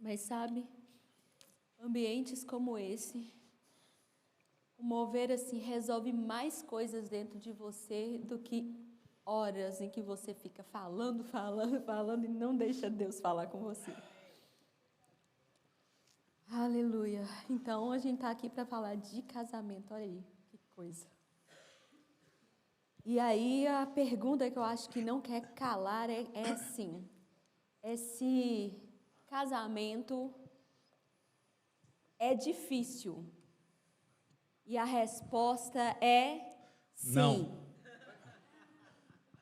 Mas sabe, ambientes como esse, o mover assim resolve mais coisas dentro de você do que horas em que você fica falando e não deixa Deus falar com você. Aleluia. Então a gente está aqui para falar de casamento, olha aí, que coisa. E aí a pergunta que eu acho que não quer calar é assim, esse casamento é difícil? E a resposta é sim. Não.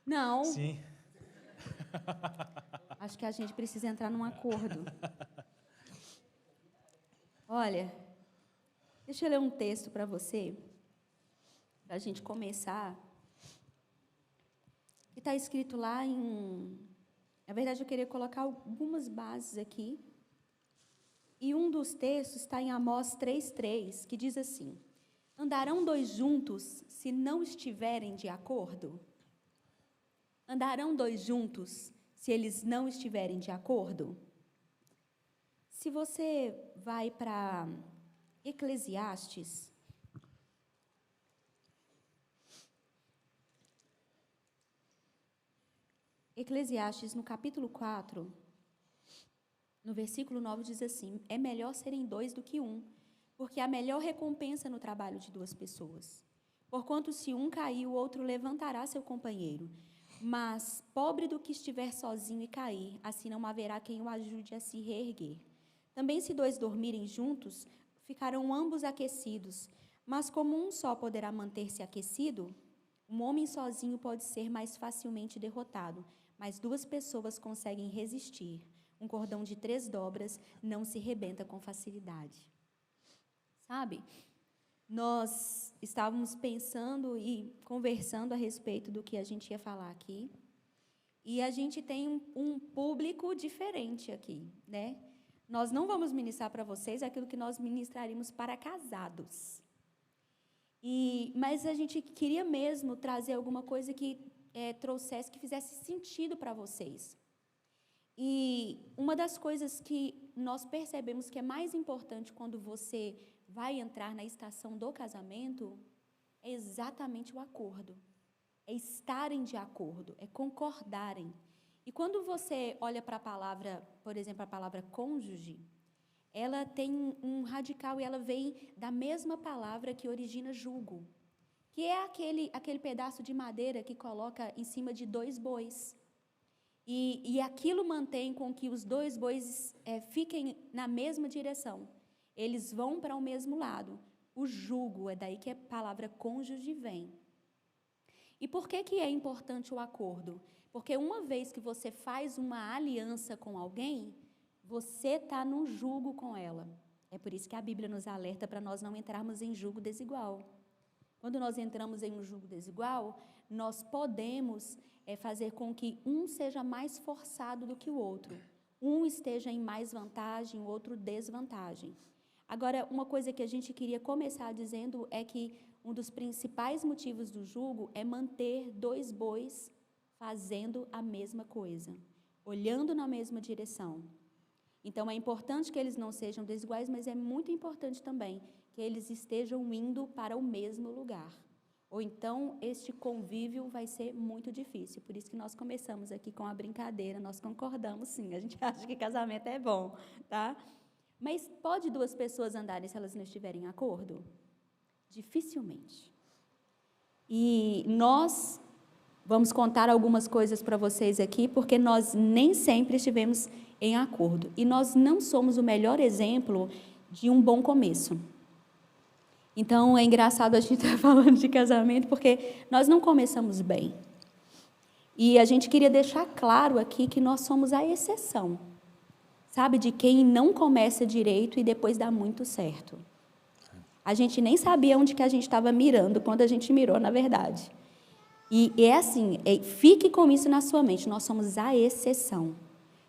Não. Sim. Acho que a gente precisa entrar num acordo. Olha, deixa eu ler um texto para você, para a gente começar. Que está escrito lá em... Na verdade, eu queria colocar algumas bases aqui. E um dos textos está em Amós 3:3, que diz assim: andarão dois juntos se não estiverem de acordo? Andarão dois juntos se eles não estiverem de acordo? Se você vai para Eclesiastes, no capítulo 4, no versículo 9 diz assim: é melhor serem dois do que um, porque há melhor recompensa no trabalho de duas pessoas. Porquanto se um cair, o outro levantará seu companheiro. Mas pobre do que estiver sozinho e cair, assim não haverá quem o ajude a se reerguer. Também se dois dormirem juntos, ficarão ambos aquecidos. Mas como um só poderá manter-se aquecido, um homem sozinho pode ser mais facilmente derrotado, mas duas pessoas conseguem resistir. Um cordão de 3 dobras não se rebenta com facilidade. Sabe? Nós estávamos pensando e conversando a respeito do que a gente ia falar aqui. E a gente tem um público diferente aqui, né? Nós não vamos ministrar para vocês aquilo que nós ministraríamos para casados. Mas a gente queria mesmo trazer alguma coisa que trouxesse, que fizesse sentido para vocês. E uma das coisas que nós percebemos que é mais importante quando você vai entrar na estação do casamento é exatamente o acordo. É estarem de acordo, é concordarem. E quando você olha para a palavra, por exemplo, a palavra cônjuge, ela tem um radical e ela vem da mesma palavra que origina jugo, que é aquele pedaço de madeira que coloca em cima de 2 bois. E aquilo mantém com que os 2 bois fiquem na mesma direção. Eles vão para o mesmo lado. O jugo, é daí que a palavra cônjuge vem. E por que é importante o acordo? Porque uma vez que você faz uma aliança com alguém, você está num jugo com ela. É por isso que a Bíblia nos alerta para nós não entrarmos em jugo desigual. Quando nós entramos em um jugo desigual, nós podemos fazer com que um seja mais forçado do que o outro. Um esteja em mais vantagem, o outro desvantagem. Agora, uma coisa que a gente queria começar dizendo é que um dos principais motivos do jugo é manter 2 bois fazendo a mesma coisa, olhando na mesma direção. Então, é importante que eles não sejam desiguais, mas é muito importante também que eles estejam indo para o mesmo lugar. Ou então, este convívio vai ser muito difícil. Por isso que nós começamos aqui com a brincadeira, nós concordamos sim, a gente acha que casamento é bom, tá? Mas pode 2 pessoas andarem se elas não estiverem em acordo? Dificilmente. E nós vamos contar algumas coisas para vocês aqui, porque nós nem sempre estivemos em acordo. E nós não somos o melhor exemplo de um bom começo. Então, é engraçado a gente estar falando de casamento, porque nós não começamos bem. E a gente queria deixar claro aqui que nós somos a exceção. Sabe, de quem não começa direito e depois dá muito certo. A gente nem sabia onde que a gente estava mirando, quando a gente mirou, na verdade. E é assim, fique com isso na sua mente, nós somos a exceção.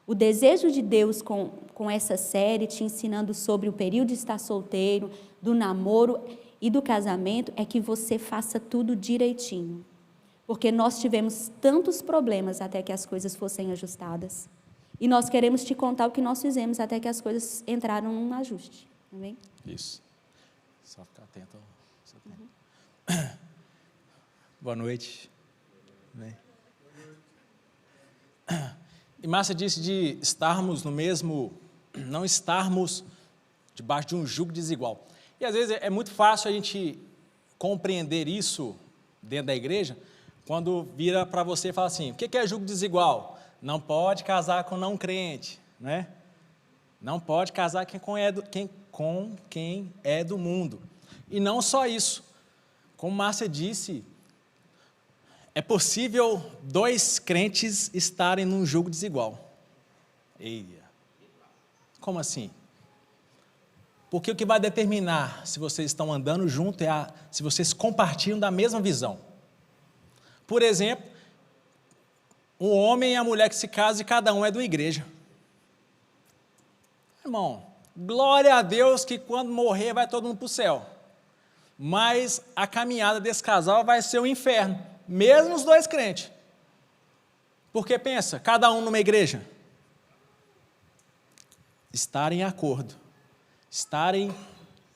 O desejo de Deus com essa série, te ensinando sobre o período de estar solteiro, do namoro e do casamento, é que você faça tudo direitinho. Porque nós tivemos tantos problemas até que as coisas fossem ajustadas. E nós queremos te contar o que nós fizemos até que as coisas entraram num ajuste. Amém? Isso. Só ficar atento. Boa noite. Bem. E Márcia disse de estarmos no mesmo, não estarmos debaixo de um jugo desigual. E às vezes é muito fácil a gente compreender isso dentro da igreja, quando vira para você e fala assim, o que é jugo desigual? Não pode casar com não crente, né? Não pode casar com quem é do mundo. E não só isso, como Márcia disse, é possível 2 crentes estarem num jugo desigual. Eia. Como assim? Porque o que vai determinar se vocês estão andando junto é se vocês compartilham da mesma visão. Por exemplo, um homem e a mulher que se casam e cada um é de uma igreja. Irmão, glória a Deus que quando morrer vai todo mundo para o céu. Mas a caminhada desse casal vai ser o inferno, mesmo os 2 crentes. Porque pensa, cada um numa igreja. Estarem em acordo, estarem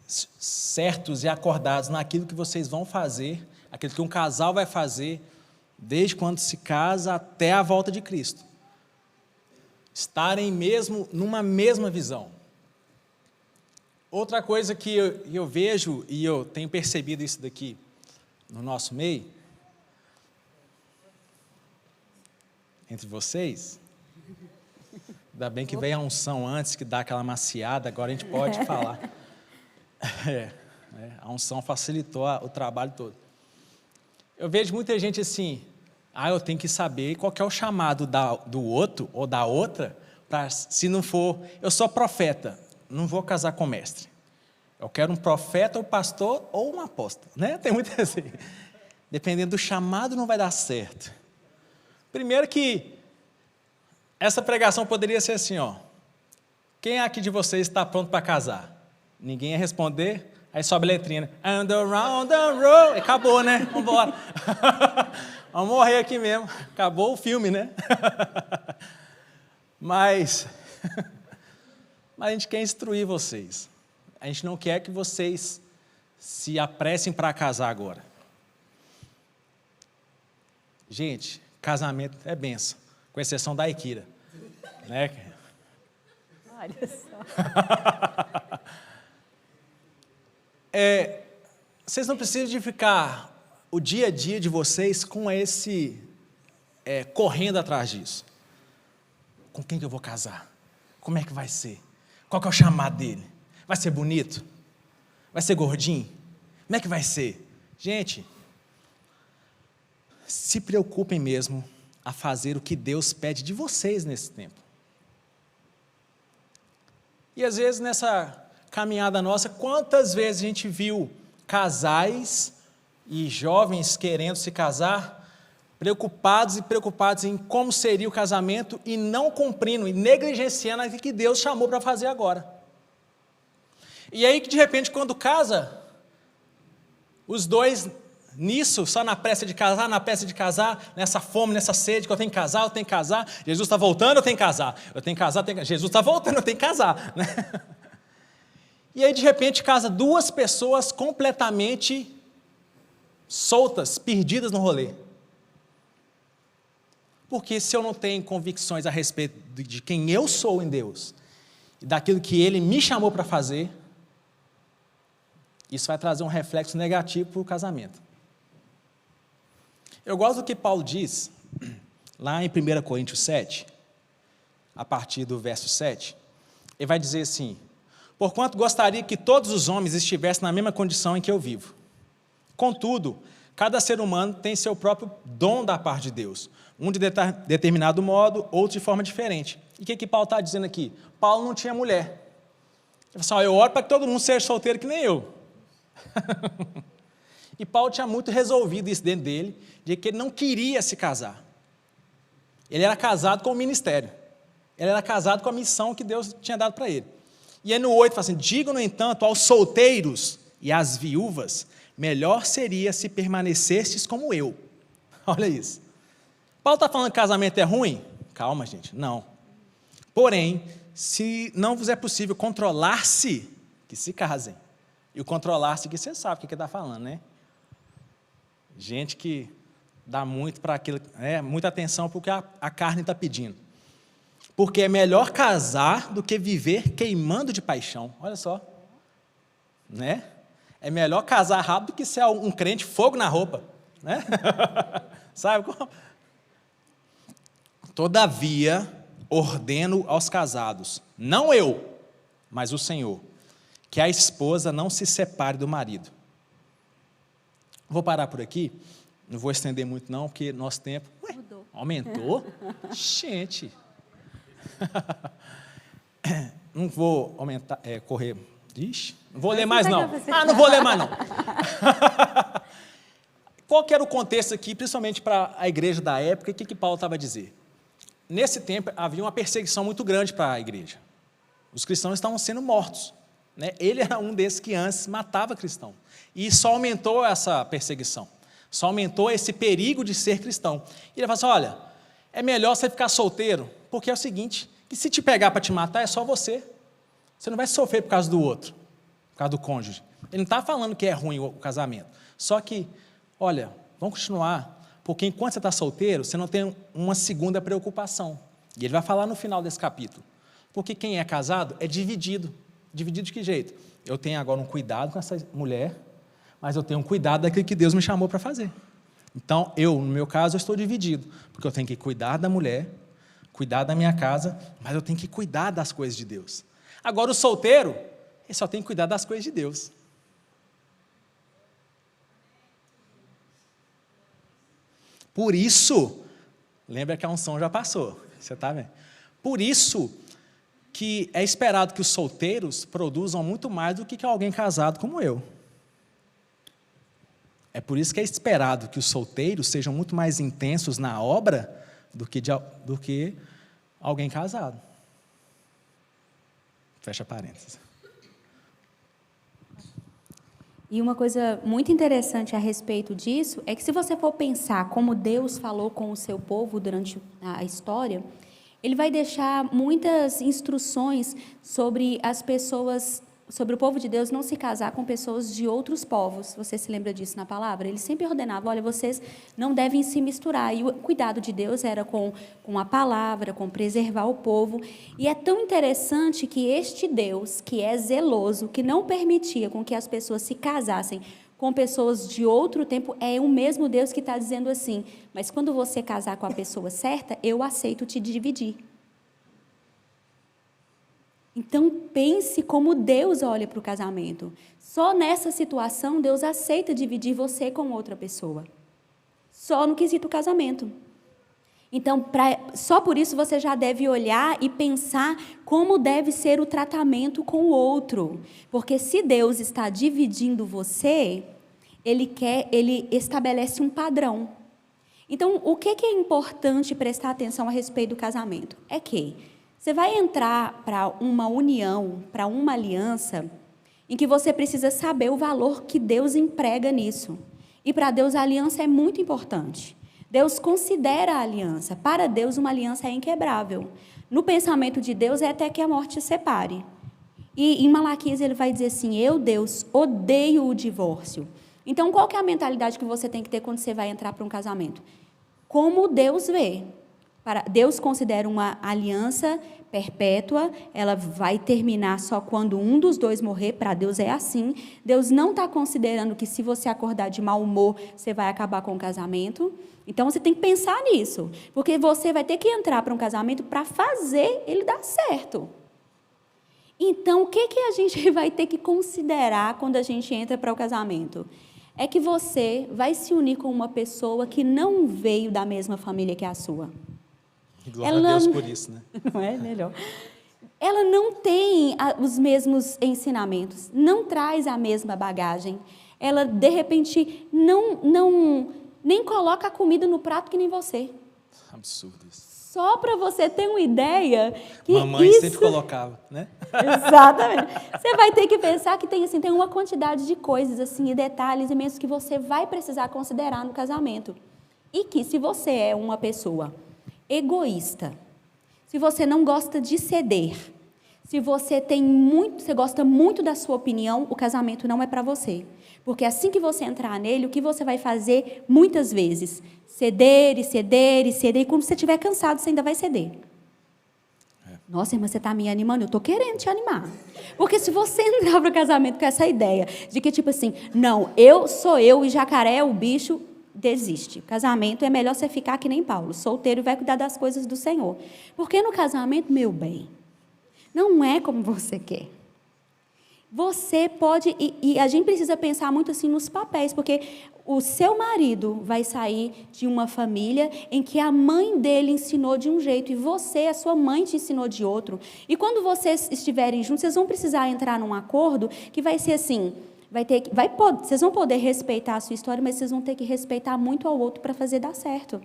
certos e acordados naquilo que vocês vão fazer, aquilo que um casal vai fazer, desde quando se casa até a volta de Cristo. Estarem mesmo numa mesma visão. Outra coisa que eu vejo, e eu tenho percebido isso daqui no nosso meio, entre vocês, ainda bem que veio a unção antes, que dá aquela maciada, agora a gente pode falar. A unção facilitou o trabalho todo. Eu vejo muita gente assim, eu tenho que saber qual que é o chamado do outro ou da outra, para se não for, eu sou profeta, não vou casar com mestre. Eu quero um profeta, ou pastor, ou um apóstolo. Né? Tem muita assim. Dependendo do chamado, não vai dar certo. Primeiro que essa pregação poderia ser assim, quem aqui de vocês está pronto para casar? Ninguém ia responder, aí sobe a letrinha, né? And around the road, acabou, né? Vamos embora. Vamos morrer aqui mesmo, acabou o filme, né? Mas a gente quer instruir vocês, a gente não quer que vocês se apressem para casar agora. Gente, casamento é bênção, com exceção da Ikira. Né? Olha só. Vocês não precisam de ficar o dia a dia de vocês com correndo atrás disso. Com quem que eu vou casar? Como é que vai ser? Qual que é o chamado dele? Vai ser bonito? Vai ser gordinho? Como é que vai ser? Gente, se preocupem mesmo a fazer o que Deus pede de vocês nesse tempo. E às vezes nessa caminhada nossa, quantas vezes a gente viu casais e jovens querendo se casar, preocupados em como seria o casamento e não cumprindo e negligenciando aquilo que Deus chamou para fazer agora. E aí que de repente quando casa, os 2 nisso, só na pressa de casar, nessa fome, nessa sede que eu tenho que casar, Jesus está voltando, eu tenho que casar, Jesus está voltando, eu tenho que casar. Né? E aí de repente casa 2 pessoas completamente soltas, perdidas no rolê. Porque se eu não tenho convicções a respeito de quem eu sou em Deus, e daquilo que Ele me chamou para fazer, isso vai trazer um reflexo negativo para o casamento. Eu gosto do que Paulo diz, lá em 1 Coríntios 7, a partir do verso 7, ele vai dizer assim, porquanto gostaria que todos os homens estivessem na mesma condição em que eu vivo. Contudo, cada ser humano tem seu próprio dom da parte de Deus, um de determinado modo, outro de forma diferente. E o que Paulo está dizendo aqui? Paulo não tinha mulher. Ele falou assim, eu oro para que todo mundo seja solteiro que nem eu. E Paulo tinha muito resolvido isso dentro dele, de que ele não queria se casar. Ele era casado com o ministério. Ele era casado com a missão que Deus tinha dado para ele. E aí no 8 fala assim, digam, no entanto, aos solteiros e às viúvas, melhor seria se permanecestes como eu. Olha isso. Paulo está falando que casamento é ruim? Calma, gente, não. Porém, se não vos é possível controlar-se, que se casem. E o controlar-se que você sabe o que está falando, né? Gente que dá muito para aquilo, muita atenção para o que a carne está pedindo. Porque é melhor casar do que viver queimando de paixão. Olha só. Né? É melhor casar rápido do que ser um crente fogo na roupa. Né? Sabe como? Todavia, ordeno aos casados, não eu, mas o Senhor, que a esposa não se separe do marido. Vou parar por aqui, não vou estender muito não, porque nosso tempo Mudou. Aumentou. Gente, não vou aumentar, correr. Ixi, não vou ler mais não. Não vou ler mais não. Qual que era o contexto aqui, principalmente para a igreja da época, e o que Paulo estava a dizer? Nesse tempo, havia uma perseguição muito grande para a igreja. Os cristãos estavam sendo mortos. Né? Ele era um desses que antes matava cristão. E só aumentou essa perseguição. Só aumentou esse perigo de ser cristão. E ele falou assim, olha, é melhor você ficar solteiro, porque é o seguinte, que se te pegar para te matar, é só você. Você não vai sofrer por causa do outro, por causa do cônjuge. Ele não está falando que é ruim o casamento. Só que, olha, vamos continuar, porque enquanto você está solteiro, você não tem uma segunda preocupação. E ele vai falar no final desse capítulo. Porque quem é casado é dividido. Dividido de que jeito? Eu tenho agora um cuidado com essa mulher, mas eu tenho um cuidado daquilo que Deus me chamou para fazer. Então, no meu caso, eu estou dividido, porque eu tenho que cuidar da mulher, cuidar da minha casa, mas eu tenho que cuidar das coisas de Deus. Agora, o solteiro, ele só tem que cuidar das coisas de Deus. Por isso, lembra que a unção já passou, você está vendo? Por isso que é esperado que os solteiros produzam muito mais do que alguém casado como eu. É por isso que é esperado que os solteiros sejam muito mais intensos na obra do que alguém casado. Fecha parênteses. E uma coisa muito interessante a respeito disso é que se você for pensar como Deus falou com o seu povo durante a história, ele vai deixar muitas instruções sobre as pessoas, sobre o povo de Deus não se casar com pessoas de outros povos. Você se lembra disso na palavra? Ele sempre ordenava, olha, vocês não devem se misturar. E o cuidado de Deus era com a palavra, com preservar o povo. E é tão interessante que este Deus, que é zeloso, que não permitia com que as pessoas se casassem com pessoas de outro tempo, é o mesmo Deus que está dizendo assim, mas quando você casar com a pessoa certa, eu aceito te dividir. Então, pense como Deus olha para o casamento. Só nessa situação, Deus aceita dividir você com outra pessoa. Só no quesito casamento. Então, só por isso você já deve olhar e pensar como deve ser o tratamento com o outro. Porque se Deus está dividindo você, Ele estabelece um padrão. Então, o que é importante prestar atenção a respeito do casamento? É que você vai entrar para uma união, para uma aliança, em que você precisa saber o valor que Deus emprega nisso. E para Deus a aliança é muito importante. Deus considera a aliança. Para Deus uma aliança é inquebrável. No pensamento de Deus é até que a morte separe. E em Malaquias ele vai dizer assim, eu, Deus, odeio o divórcio. Então, qual que é a mentalidade que você tem que ter quando você vai entrar para um casamento? Como Deus vê. Deus considera uma aliança perpétua, ela vai terminar só quando um dos dois morrer, para Deus é assim. Deus não está considerando que se você acordar de mau humor, você vai acabar com o casamento. Então, você tem que pensar nisso, porque você vai ter que entrar para um casamento para fazer ele dar certo. Então, o que a gente vai ter que considerar quando a gente entra para o casamento? É que você vai se unir com uma pessoa que não veio da mesma família que a sua. Glória a Deus por isso, né? Não é melhor? Ela não tem os mesmos ensinamentos, não traz a mesma bagagem. Ela, de repente, nem coloca a comida no prato que nem você. Absurdo isso. Só para você ter uma ideia que mamãe isso... sempre colocava, né? Exatamente. Você vai ter que pensar que tem uma quantidade de coisas assim, e detalhes imensos que você vai precisar considerar no casamento. E que se você é uma pessoa egoísta, se você não gosta de ceder, se você você gosta muito da sua opinião, o casamento não é para você. Porque assim que você entrar nele, o que você vai fazer muitas vezes? Ceder e ceder e ceder, e quando você estiver cansado, você ainda vai ceder. Nossa, irmã, você está me animando? Eu estou querendo te animar. Porque se você entrar para o casamento com essa ideia de que, tipo assim, não, eu sou eu e jacaré é o bicho, desiste. Casamento é melhor você ficar que nem Paulo, solteiro e vai cuidar das coisas do Senhor. Porque no casamento, meu bem, não é como você quer. Você pode, e a gente precisa pensar muito assim nos papéis, porque o seu marido vai sair de uma família em que a mãe dele ensinou de um jeito e você, a sua mãe, te ensinou de outro. E quando vocês estiverem juntos, vocês vão precisar entrar num acordo que vai ser assim, vocês vão poder respeitar a sua história, mas vocês vão ter que respeitar muito ao outro para fazer dar certo.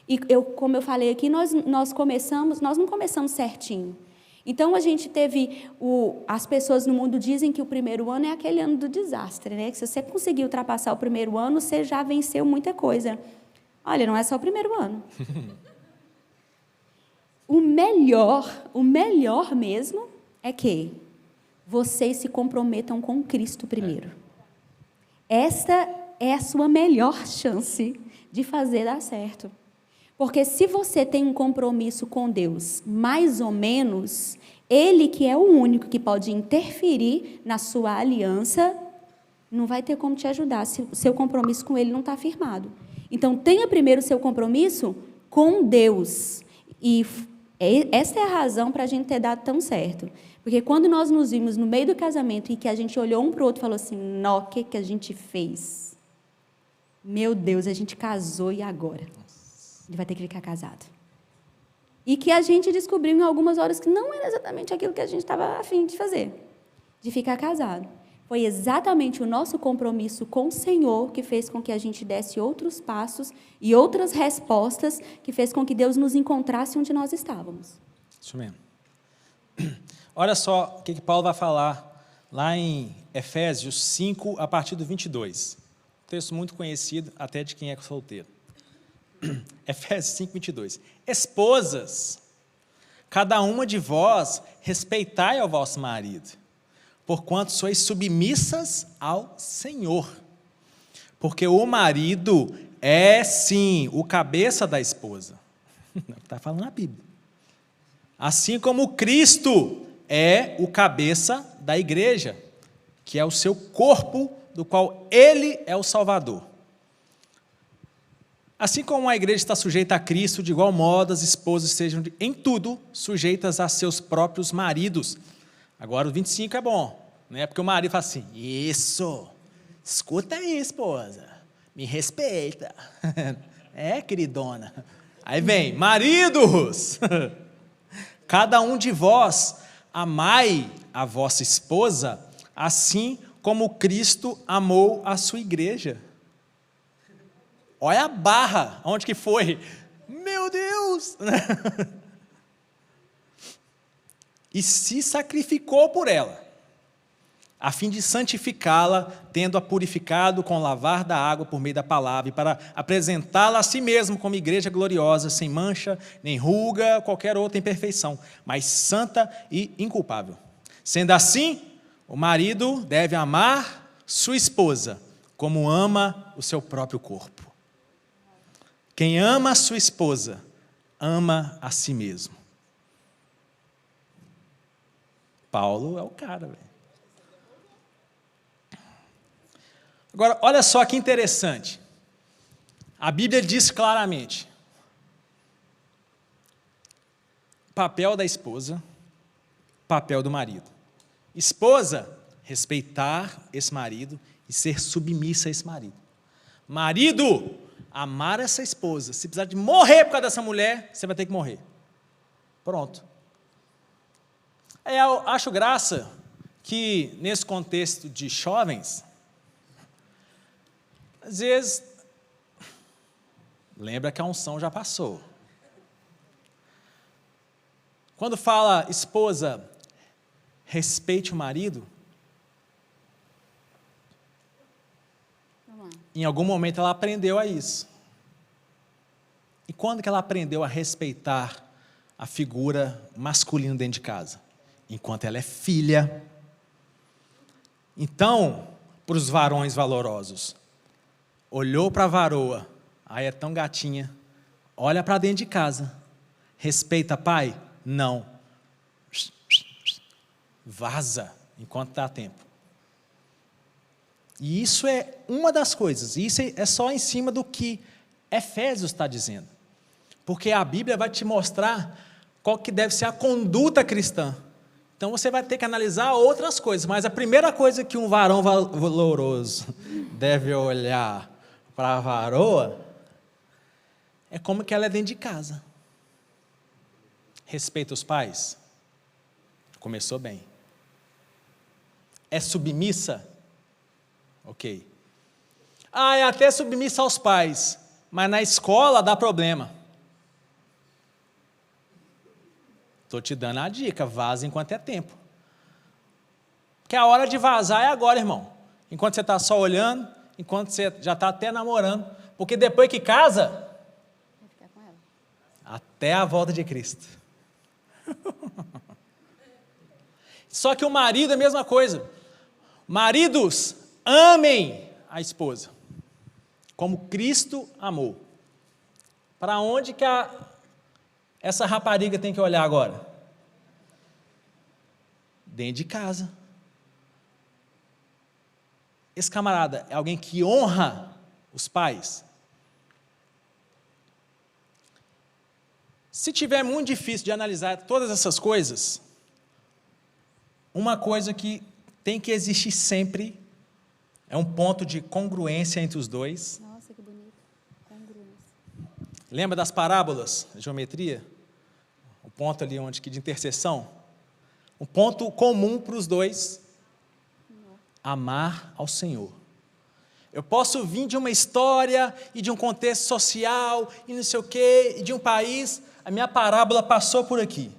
E como eu falei aqui, nós não começamos certinho. Então, a gente teve, as pessoas no mundo dizem que o primeiro ano é aquele ano do desastre, né? Que se você conseguir ultrapassar o primeiro ano, você já venceu muita coisa. Olha, não é só o primeiro ano. O melhor mesmo é que vocês se comprometam com Cristo primeiro. Esta é a sua melhor chance de fazer dar certo. Porque se você tem um compromisso com Deus, mais ou menos, Ele que é o único que pode interferir na sua aliança, não vai ter como te ajudar se o seu compromisso com Ele não está firmado. Então, tenha primeiro o seu compromisso com Deus. E essa é a razão para a gente ter dado tão certo. Porque quando nós nos vimos no meio do casamento e que a gente olhou um para o outro e falou assim, nó, o que a gente fez? Meu Deus, a gente casou e agora? Ele vai ter que ficar casado. E que a gente descobriu em algumas horas que não era exatamente aquilo que a gente estava a fim de fazer, de ficar casado. Foi exatamente o nosso compromisso com o Senhor que fez com que a gente desse outros passos e outras respostas, que fez com que Deus nos encontrasse onde nós estávamos. Isso mesmo. Olha só o que Paulo vai falar lá em Efésios 5, a partir do 22. Um texto muito conhecido até de quem é solteiro. Efésios 5, 22. Esposas, cada uma de vós respeitai ao vosso marido, porquanto sois submissas ao Senhor. Porque o marido é, sim, o cabeça da esposa. Está falando a Bíblia. Assim como Cristo é o cabeça da igreja, que é o seu corpo, do qual Ele é o Salvador. Assim como a igreja está sujeita a Cristo, de igual modo as esposas sejam em tudo sujeitas a seus próprios maridos. Agora o 25 é bom, né? Porque o marido fala assim, isso, escuta aí, esposa, me respeita. É, queridona. Aí vem, maridos, cada um de vós amai a vossa esposa, assim como Cristo amou a sua igreja. Olha a barra, onde que foi? Meu Deus! E se sacrificou por ela, a fim de santificá-la, tendo-a purificado com o lavar da água por meio da palavra, e para apresentá-la a si mesmo como igreja gloriosa, sem mancha, nem ruga, qualquer outra imperfeição, mas santa e inculpável. Sendo assim, o marido deve amar sua esposa, como ama o seu próprio corpo. Quem ama a sua esposa, ama a si mesmo. Paulo é o cara, velho. Agora, olha só que interessante. A Bíblia diz claramente: papel da esposa, papel do marido. Esposa, respeitar esse marido e ser submissa a esse marido. Marido, amar essa esposa. Se precisar de morrer por causa dessa mulher, você vai ter que morrer. Pronto. Eu acho graça que, nesse contexto de jovens, às vezes, lembra que a unção já passou. Quando fala, esposa, respeite o marido, em algum momento ela aprendeu a isso. E quando que ela aprendeu a respeitar a figura masculina dentro de casa, enquanto ela é filha. Então, para os varões valorosos, olhou para a varoa, aí é tão gatinha, olha para dentro de casa, respeita pai? Não. Vaza, enquanto dá tempo. E isso é uma das coisas, isso é só em cima do que Efésios está dizendo. Porque a Bíblia vai te mostrar qual que deve ser a conduta cristã. Então você vai ter que analisar outras coisas, mas a primeira coisa que um varão valoroso deve olhar para a varoa é como que ela é dentro de casa. Respeita os pais? Começou bem. É submissa? Ok. É até submissa aos pais, mas na escola dá problema. Estou te dando a dica, vaza enquanto é tempo. Porque a hora de vazar é agora, irmão. Enquanto você está só olhando, enquanto você já está até namorando. Porque depois que casa, Vai ficar com ela. até a volta de Cristo. Só que o marido é a mesma coisa. Maridos, amem a esposa, como Cristo amou. Para onde que essa rapariga tem que olhar agora? Dentro de casa. Esse camarada é alguém que honra os pais? Se tiver muito difícil de analisar todas essas coisas, uma coisa que tem que existir sempre é um ponto de congruência entre os dois. Nossa, que bonito. Congruência. Lembra das parábolas, geometria? O ponto ali onde que de interseção? Um ponto comum para os dois: amar ao Senhor. Eu posso vir de uma história e de um contexto social e não sei o quê, e de um país, a minha parábola passou por aqui.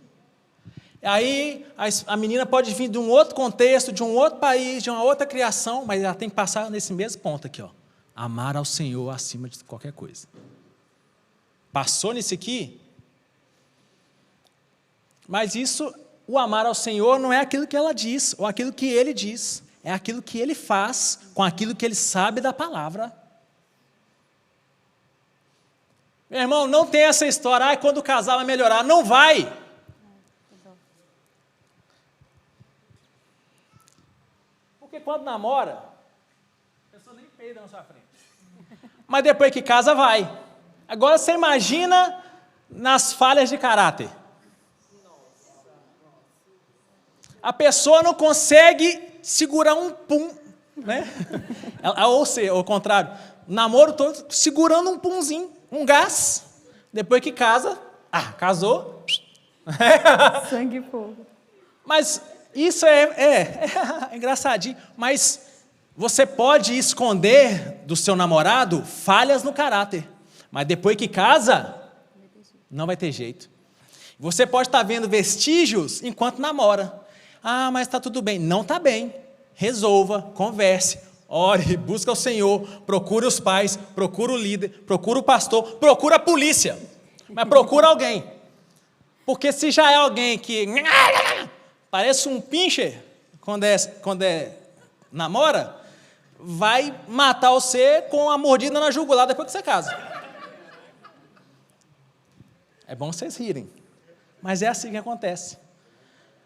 Aí a menina pode vir de um outro contexto, de um outro país, de uma outra criação, mas ela tem que passar nesse mesmo ponto aqui, ó. Amar ao Senhor acima de qualquer coisa. Passou nisso aqui? Mas isso, o amar ao Senhor não é aquilo que ela diz, ou aquilo que ele diz, é aquilo que ele faz com aquilo que ele sabe da palavra. Meu irmão, não tem essa história, quando o casal vai melhorar, não vai. Porque quando namora, a pessoa nem peida na sua frente. Mas depois que casa, vai. Agora você imagina nas falhas de caráter. A pessoa não consegue segurar um pum, né? Ou seja, ao contrário, namoro todo segurando um pumzinho, um gás. Depois que casa, casou. Sangue e fogo. Mas isso é engraçadinho. Mas você pode esconder do seu namorado falhas no caráter. Mas depois que casa, não vai ter jeito. Você pode estar vendo vestígios enquanto namora. Mas está tudo bem. Não está bem. Resolva, converse, ore, busca o Senhor, procure os pais, procure o líder, procure o pastor, procure a polícia. Mas procura alguém. Porque se já é alguém que parece um pincher quando namora, vai matar você com a mordida na jugular depois que você casa. É bom vocês rirem. Mas é assim que acontece.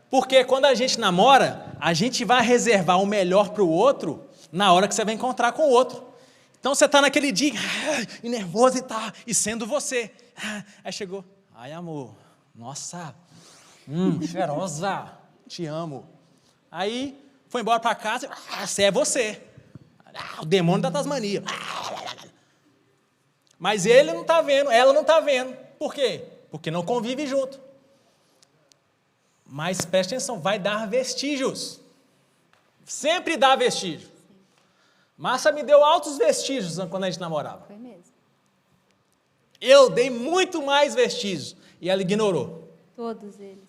Porque quando a gente namora, a gente vai reservar o melhor para o outro na hora que você vai encontrar com o outro. Então você está naquele dia, e nervoso e tal, e sendo você. Aí chegou, amor, nossa, cheirosa, te amo. Aí foi embora para casa, você é você. O demônio da Tasmania. Mas ele não está vendo, ela não está vendo. Por quê? Porque não convive junto. Mas preste atenção, vai dar vestígios. Sempre dá vestígio. Márcia me deu altos vestígios quando a gente namorava. Foi mesmo. Eu dei muito mais vestígios e ela ignorou. Todos eles.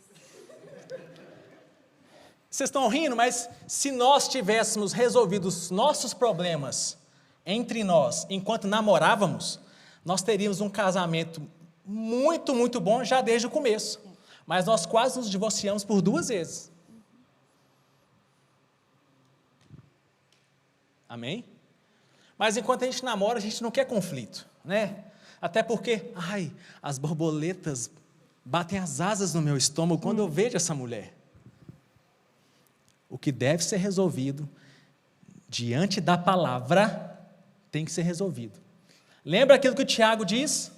Vocês estão rindo, mas se nós tivéssemos resolvido os nossos problemas entre nós enquanto namorávamos, nós teríamos um casamento muito, muito bom já desde o começo. Mas nós quase nos divorciamos por 2 vezes. Amém? Mas enquanto a gente namora, a gente não quer conflito, né? Até porque, as borboletas batem as asas no meu estômago quando eu vejo essa mulher. O que deve ser resolvido diante da palavra tem que ser resolvido. Lembra aquilo que o Tiago diz?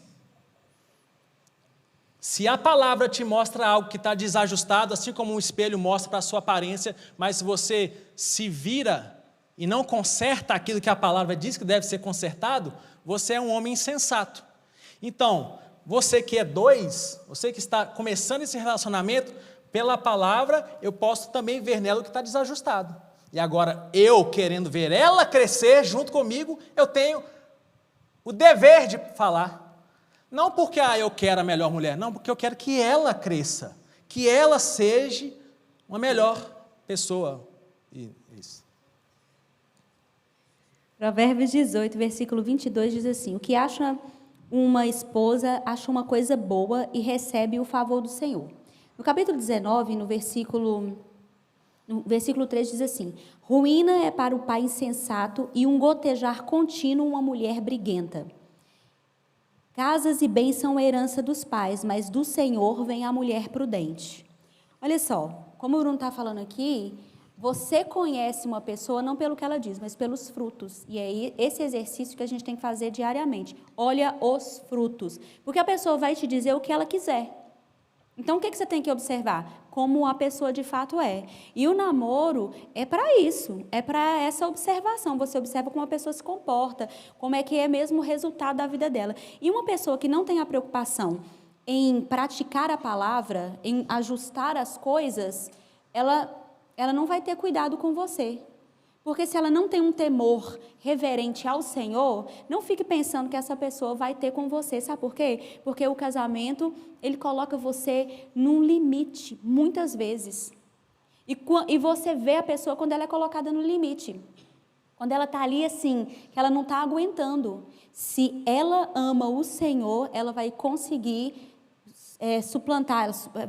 Se a palavra te mostra algo que está desajustado, assim como um espelho mostra para a sua aparência, mas se você se vira e não conserta aquilo que a palavra diz que deve ser consertado, você é um homem insensato. Então, você que é 2, você que está começando esse relacionamento, pela palavra, eu posso também ver nela o que está desajustado. E agora, eu querendo ver ela crescer junto comigo, eu tenho o dever de falar. Não porque eu quero a melhor mulher, não, porque eu quero que ela cresça, que ela seja uma melhor pessoa. Isso. Provérbios 18, versículo 22 diz assim: o que acha uma esposa, acha uma coisa boa e recebe o favor do Senhor. No capítulo 19, no versículo 3 diz assim: ruína é para o pai insensato e um gotejar contínuo uma mulher briguenta. Casas e bens são a herança dos pais, mas do Senhor vem a mulher prudente. Olha só, como o Bruno está falando aqui, você conhece uma pessoa não pelo que ela diz, mas pelos frutos. E é esse exercício que a gente tem que fazer diariamente. Olha os frutos, porque a pessoa vai te dizer o que ela quiser. Então, o que você tem que observar? Como a pessoa de fato é. E o namoro é para isso, é para essa observação. Você observa como a pessoa se comporta, como é que é mesmo o resultado da vida dela. E uma pessoa que não tem a preocupação em praticar a palavra, em ajustar as coisas, ela não vai ter cuidado com você. Porque se ela não tem um temor reverente ao Senhor, não fique pensando que essa pessoa vai ter com você. Sabe por quê? Porque o casamento, ele coloca você num limite, muitas vezes. E você vê a pessoa quando ela é colocada no limite. Quando ela está ali assim, que ela não está aguentando. Se ela ama o Senhor, ela vai conseguir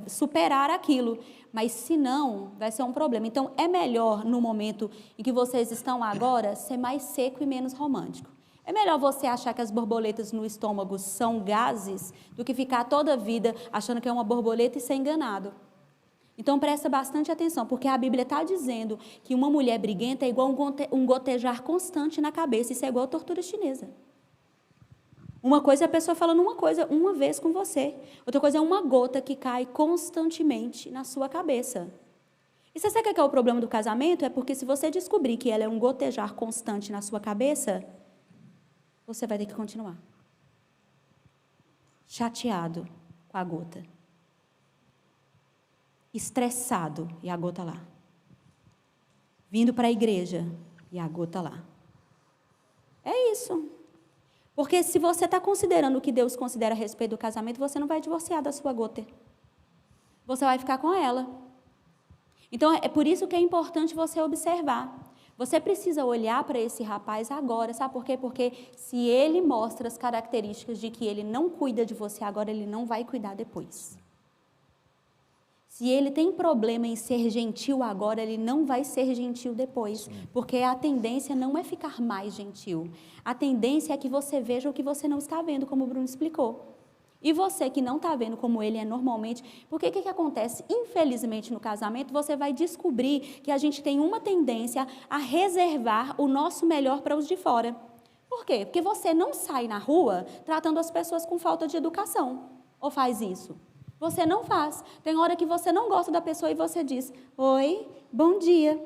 superar aquilo. Mas se não, vai ser um problema. Então, é melhor, no momento em que vocês estão agora, ser mais seco e menos romântico. É melhor você achar que as borboletas no estômago são gases, do que ficar toda a vida achando que é uma borboleta e ser enganado. Então, presta bastante atenção, porque a Bíblia está dizendo que uma mulher briguenta é igual um gotejar constante na cabeça. Isso é igual a tortura chinesa. Uma coisa é a pessoa falando uma coisa uma vez com você. Outra coisa é uma gota que cai constantemente na sua cabeça. E você sabe o que é o problema do casamento? É porque se você descobrir que ela é um gotejar constante na sua cabeça, você vai ter que continuar. Chateado com a gota. Estressado e a gota lá. Vindo para a igreja e a gota lá. É isso. Porque se você está considerando o que Deus considera a respeito do casamento, você não vai divorciar da sua gota. Você vai ficar com ela. Então, é por isso que é importante você observar. Você precisa olhar para esse rapaz agora, sabe por quê? Porque se ele mostra as características de que ele não cuida de você agora, ele não vai cuidar depois. Se ele tem problema em ser gentil agora, ele não vai ser gentil depois. Sim. Porque a tendência não é ficar mais gentil. A tendência é que você veja o que você não está vendo, como o Bruno explicou. E você que não está vendo como ele é normalmente, porque o que acontece? Infelizmente no casamento, você vai descobrir que a gente tem uma tendência a reservar o nosso melhor para os de fora. Por quê? Porque você não sai na rua tratando as pessoas com falta de educação. Ou faz isso? Você não faz. Tem hora que você não gosta da pessoa e você diz: oi, bom dia.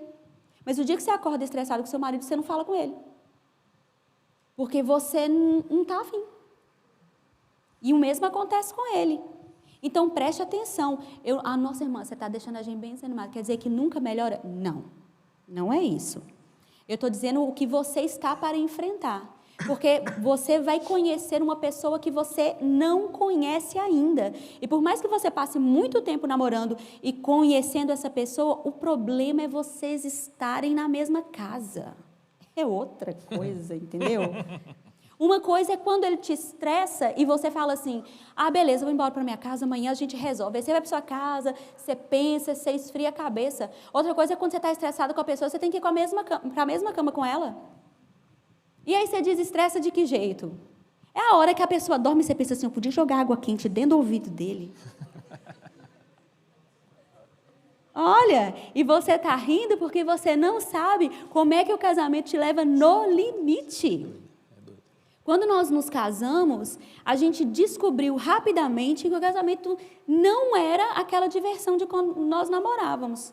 Mas o dia que você acorda estressado com seu marido, você não fala com ele. Porque você não está afim. E o mesmo acontece com ele. Então, preste atenção. Nossa irmã, você está deixando a gente bem desanimada. Quer dizer que nunca melhora? Não, não é isso. Eu estou dizendo o que você está para enfrentar. Porque você vai conhecer uma pessoa que você não conhece ainda. E por mais que você passe muito tempo namorando e conhecendo essa pessoa, o problema é vocês estarem na mesma casa. É outra coisa, entendeu? Uma coisa é quando ele te estressa e você fala assim, beleza, eu vou embora para minha casa, amanhã a gente resolve. Aí você vai para sua casa, você pensa, você esfria a cabeça. Outra coisa é quando você está estressado com a pessoa, você tem que ir para a mesma cama com ela. E aí você desestressa de que jeito? É a hora que a pessoa dorme e você pensa assim, eu podia jogar água quente dentro do ouvido dele. Olha, e você está rindo porque você não sabe como é que o casamento te leva no limite. Quando nós nos casamos, a gente descobriu rapidamente que o casamento não era aquela diversão de quando nós namorávamos.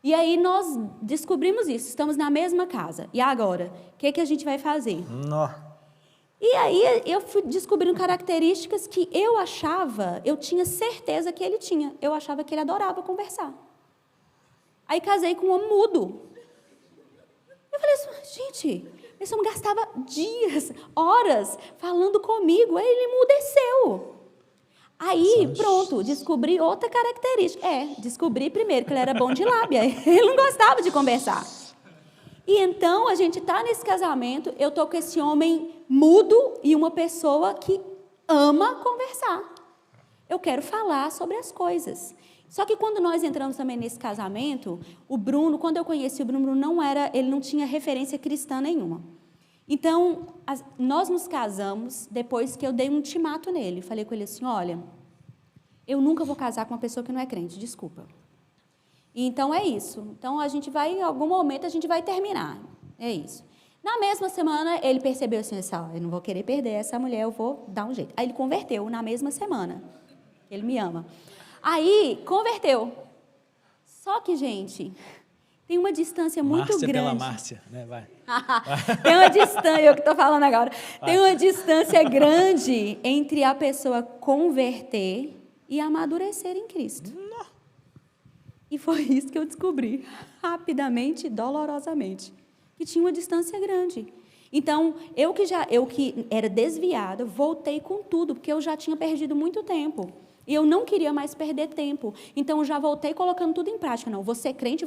E aí nós descobrimos isso, estamos na mesma casa. E agora, o que a gente vai fazer? Não. E aí eu fui descobrindo características que eu tinha certeza que ele tinha. Eu achava que ele adorava conversar. Aí casei com um homem mudo. Eu falei assim, gente, esse homem gastava dias, horas falando comigo, aí ele emudeceu. Aí, pronto, descobri outra característica. Descobri primeiro que ele era bom de lábia, ele não gostava de conversar. E então, a gente está nesse casamento, eu estou com esse homem mudo e uma pessoa que ama conversar. Eu quero falar sobre as coisas. Só que quando nós entramos também nesse casamento, o Bruno, quando eu conheci o Bruno, ele não tinha referência cristã nenhuma. Então, nós nos casamos depois que eu dei um ultimato nele. Falei com ele assim, olha, eu nunca vou casar com uma pessoa que não é crente, desculpa. E então é isso. Então, em algum momento, a gente vai terminar. É isso. Na mesma semana, ele percebeu assim, eu não vou querer perder essa mulher, eu vou dar um jeito. Aí ele converteu na mesma semana. Ele me ama. Aí, converteu. Só que, gente, tem uma distância muito Márcia grande. Pela Márcia, né? Vai. Tem uma distância, eu que estou falando agora. Tem uma distância grande entre a pessoa converter e amadurecer em Cristo. Não. E foi isso que eu descobri, rapidamente, dolorosamente, que tinha uma distância grande. Então, eu que era desviada, voltei com tudo, porque eu já tinha perdido muito tempo. E eu não queria mais perder tempo. Então, eu já voltei colocando tudo em prática. Não, você é crente.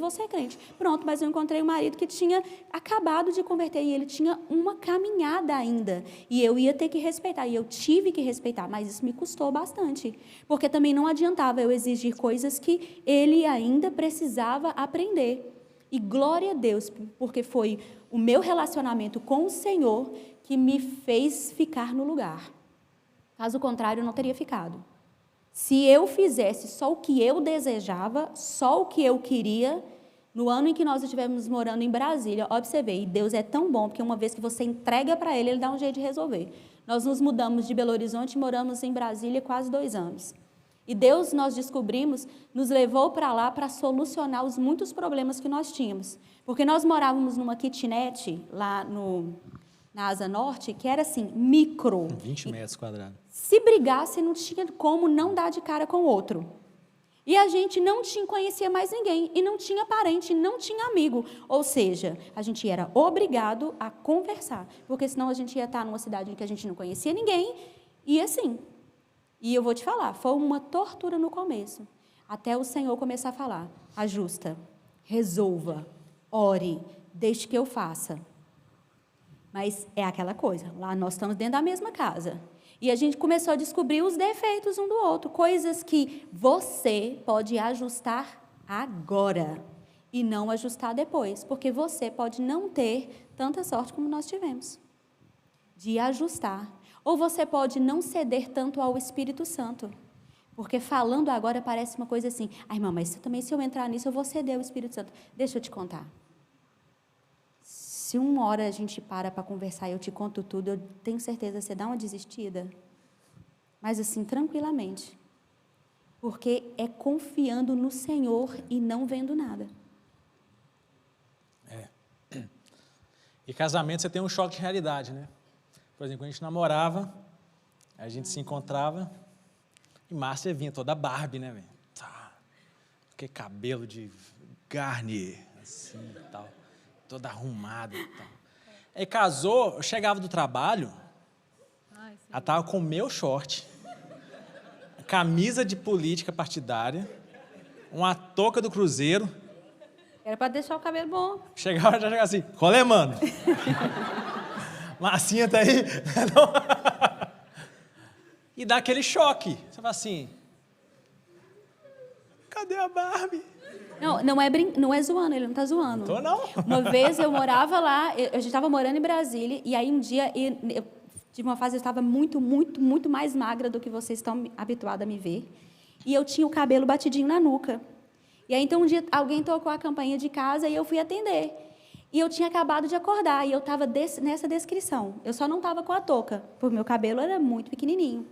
Pronto, mas eu encontrei um marido que tinha acabado de converter e ele tinha uma caminhada ainda. E eu ia ter que respeitar. E eu tive que respeitar, mas isso me custou bastante. Porque também não adiantava eu exigir coisas que ele ainda precisava aprender. E glória a Deus, porque foi o meu relacionamento com o Senhor que me fez ficar no lugar. Caso contrário, eu não teria ficado. Se eu fizesse só o que eu desejava, só o que eu queria, no ano em que nós estivemos morando em Brasília, observei, e Deus é tão bom, porque uma vez que você entrega para Ele, Ele dá um jeito de resolver. Nós nos mudamos de Belo Horizonte e moramos em Brasília quase 2 anos. E Deus, nós descobrimos, nos levou para lá para solucionar os muitos problemas que nós tínhamos. Porque nós morávamos numa kitnet, lá na Asa Norte, que era assim, micro. 20 metros quadrados. Se brigasse, não tinha como não dar de cara com o outro. E a gente não conhecia mais ninguém, e não tinha parente, não tinha amigo. Ou seja, a gente era obrigado a conversar, porque senão a gente ia estar numa cidade em que a gente não conhecia ninguém, e assim. E eu vou te falar, foi uma tortura no começo, até o Senhor começar a falar, ajusta, resolva, ore, deixe que eu faça. Mas é aquela coisa, lá nós estamos dentro da mesma casa. E a gente começou a descobrir os defeitos um do outro, coisas que você pode ajustar agora e não ajustar depois, porque você pode não ter tanta sorte como nós tivemos, de ajustar. Ou você pode não ceder tanto ao Espírito Santo, porque falando agora parece uma coisa assim, irmã, mas também se eu entrar nisso eu vou ceder ao Espírito Santo. Deixa eu te contar. Se uma hora a gente para conversar e eu te conto tudo, eu tenho certeza que você dá uma desistida. Mas assim, tranquilamente. Porque é confiando no Senhor e não vendo nada. E casamento você tem um choque de realidade, né? Por exemplo, quando a gente namorava, a gente se encontrava e Márcia vinha toda Barbie, né, velho? Que cabelo de Garnier, assim e tal. Toda arrumada e tal. Aí casou, eu chegava do trabalho, ela estava com o meu short, camisa de política partidária, uma touca do Cruzeiro. Era para deixar o cabelo bom. Chegava já assim, rolê, mano. Marcinha tá aí? Não. E dá aquele choque. Você fala assim, cadê a Barbie? Não é zoando, ele não tá zoando. Tô não. Uma vez eu morava lá, a gente estava morando em Brasília, e aí um dia eu tive uma fase, eu estava muito, muito, muito mais magra do que vocês estão habituados a me ver. E eu tinha o cabelo batidinho na nuca. E aí, então, um dia, alguém tocou a campainha de casa e eu fui atender. E eu tinha acabado de acordar, e eu estava nessa descrição. Eu só não estava com a touca, porque meu cabelo era muito pequenininho.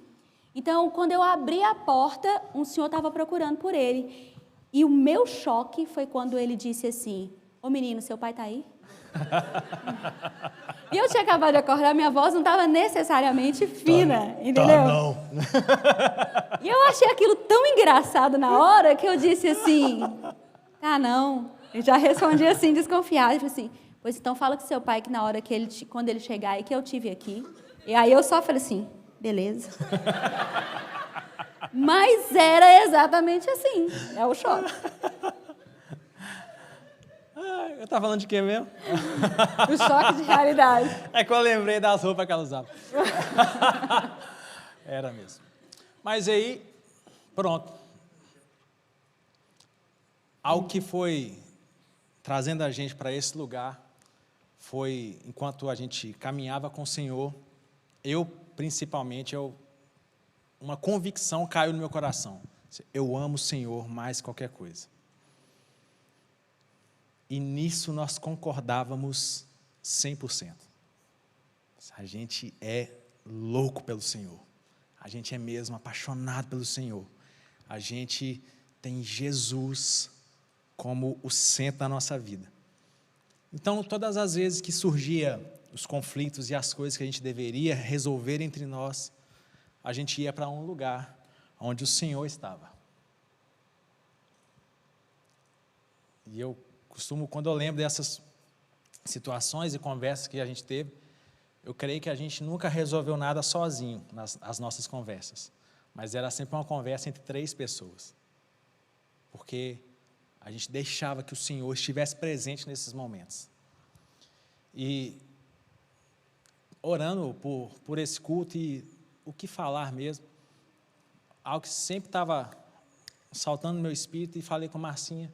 Então, quando eu abri a porta, um senhor estava procurando por ele. E o meu choque foi quando ele disse assim, ô menino, seu pai está aí? E eu tinha acabado de acordar, minha voz não estava necessariamente fina, entendeu? Não. E eu achei aquilo tão engraçado na hora que eu disse assim, não. Eu já respondi assim, desconfiada. Eu falei assim, pois então fala com seu pai que na hora que quando ele chegar aí, que eu tive aqui. E aí eu só falei assim, beleza. Mas era exatamente assim, é o choque. Eu estava falando de quê mesmo? O choque de realidade. É que eu lembrei das roupas que ela usava. Era mesmo. Mas aí, pronto. Algo que foi trazendo a gente para esse lugar foi, enquanto a gente caminhava com o Senhor, principalmente, uma convicção caiu no meu coração. Eu amo o Senhor mais que qualquer coisa. E nisso nós concordávamos 100%. A gente é louco pelo Senhor. A gente é mesmo apaixonado pelo Senhor. A gente tem Jesus como o centro da nossa vida. Então, todas as vezes que surgia os conflitos e as coisas que a gente deveria resolver entre nós, a gente ia para um lugar onde o Senhor estava. E eu costumo, quando eu lembro dessas situações e conversas que a gente teve, eu creio que a gente nunca resolveu nada sozinho nas nossas conversas, mas era sempre uma conversa entre 3 pessoas, porque a gente deixava que o Senhor estivesse presente nesses momentos. E orando por esse culto e o que falar mesmo, algo que sempre estava saltando no meu espírito, e falei com Marcinha,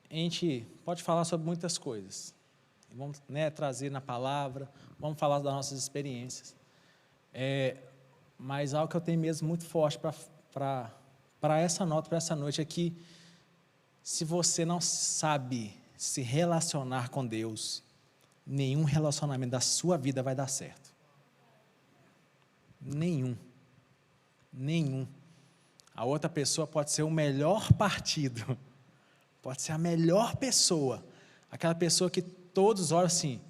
a gente pode falar sobre muitas coisas, vamos trazer na palavra, vamos falar das nossas experiências, mas algo que eu tenho mesmo muito forte para essa noite é que, se você não sabe se relacionar com Deus, nenhum relacionamento da sua vida vai dar certo. Nenhum. A outra pessoa pode ser o melhor partido, pode ser a melhor pessoa, aquela pessoa que todos olham assim,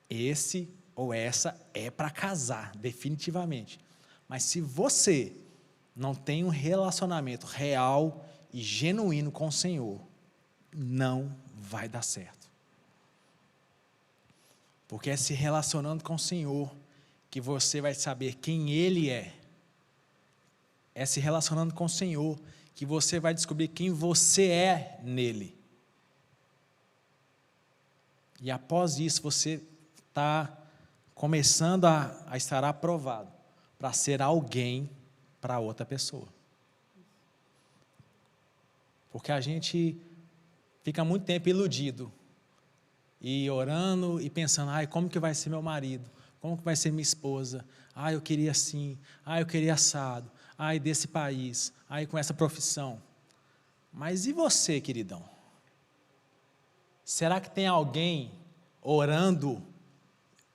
esse ou essa é para casar, definitivamente. Mas se você não tem um relacionamento real e genuíno com o Senhor, não vai dar certo. Porque é se relacionando com o Senhor que você vai saber quem Ele é. É se relacionando com o Senhor que você vai descobrir quem você é nele. E após isso, você está começando a estar aprovado para ser alguém para outra pessoa. Porque a gente fica muito tempo iludido, e orando e pensando, como que vai ser meu marido? Como que vai ser minha esposa? Eu queria assim, eu queria assado, desse país, com essa profissão. Mas e você, queridão? Será que tem alguém orando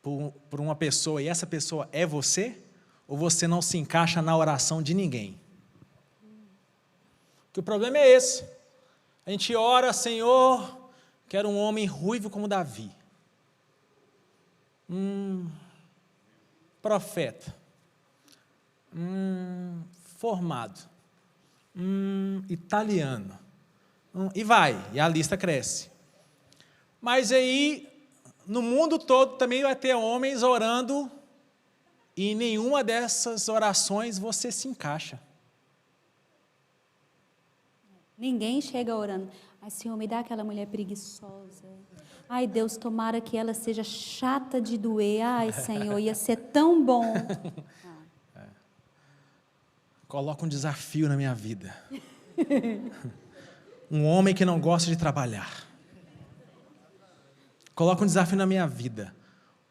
por uma pessoa e essa pessoa é você? Ou você não se encaixa na oração de ninguém? Porque o problema é esse. A gente ora, Senhor, quero um homem ruivo como Davi. Profeta. Formado. Italiano. E e a lista cresce. Mas aí, no mundo todo também vai ter homens orando, e em nenhuma dessas orações você se encaixa. Ninguém chega orando, Senhor, me dá aquela mulher preguiçosa. Ai, Deus, tomara que ela seja chata de doer. Ai, Senhor, ia ser tão bom. Coloca um desafio na minha vida. Um homem que não gosta de trabalhar. Coloca um desafio na minha vida.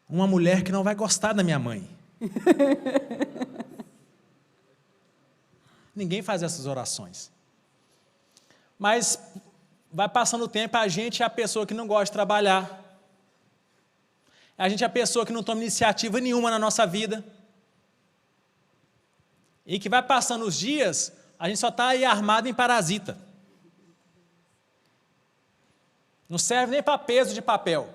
Uma mulher que não vai gostar da minha mãe. Ninguém faz essas orações. Mas vai passando o tempo, a gente é a pessoa que não gosta de trabalhar. A gente é a pessoa que não toma iniciativa nenhuma na nossa vida. E que vai passando os dias, a gente só está aí armado em parasita. Não serve nem para peso de papel.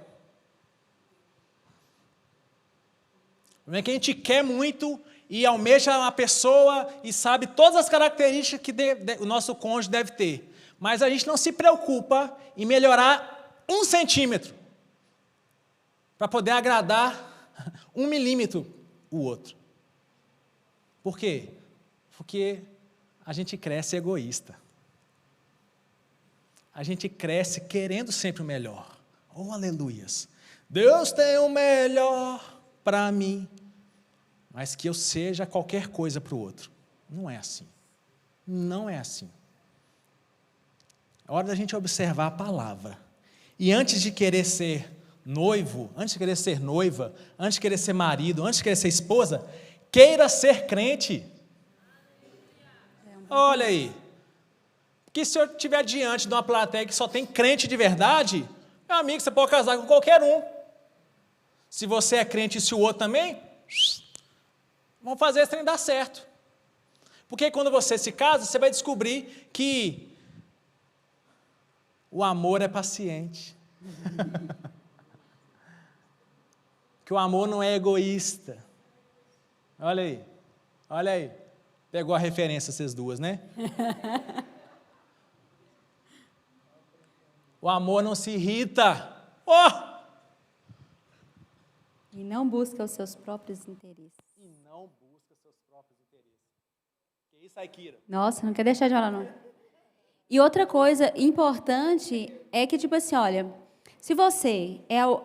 É que a gente quer muito e almeja uma pessoa e sabe todas as características que o nosso cônjuge deve ter. Mas a gente não se preocupa em melhorar 1 centímetro para poder agradar 1 milímetro o outro. Por quê? Porque a gente cresce egoísta. A gente cresce querendo sempre o melhor. Oh, aleluias! Deus tem o melhor para mim, mas que eu seja qualquer coisa para o outro. Não é assim. Não é assim. É hora da gente observar a palavra. E antes de querer ser noivo, antes de querer ser noiva, antes de querer ser marido, antes de querer ser esposa, queira ser crente. Olha aí. Porque se eu estiver diante de uma plateia que só tem crente de verdade, meu amigo, você pode casar com qualquer um. Se você é crente e se o outro também, vamos fazer esse trem dar certo. Porque quando você se casa, você vai descobrir que o amor é paciente. Que o amor não é egoísta. Olha aí, olha aí. Pegou a referência essas duas, né? O amor não se irrita. Oh! E não busca os seus próprios interesses. E não busca os seus próprios interesses. Que isso, Aikira? Nossa, não quer deixar de falar, não. E outra coisa importante é que, tipo assim, olha, se você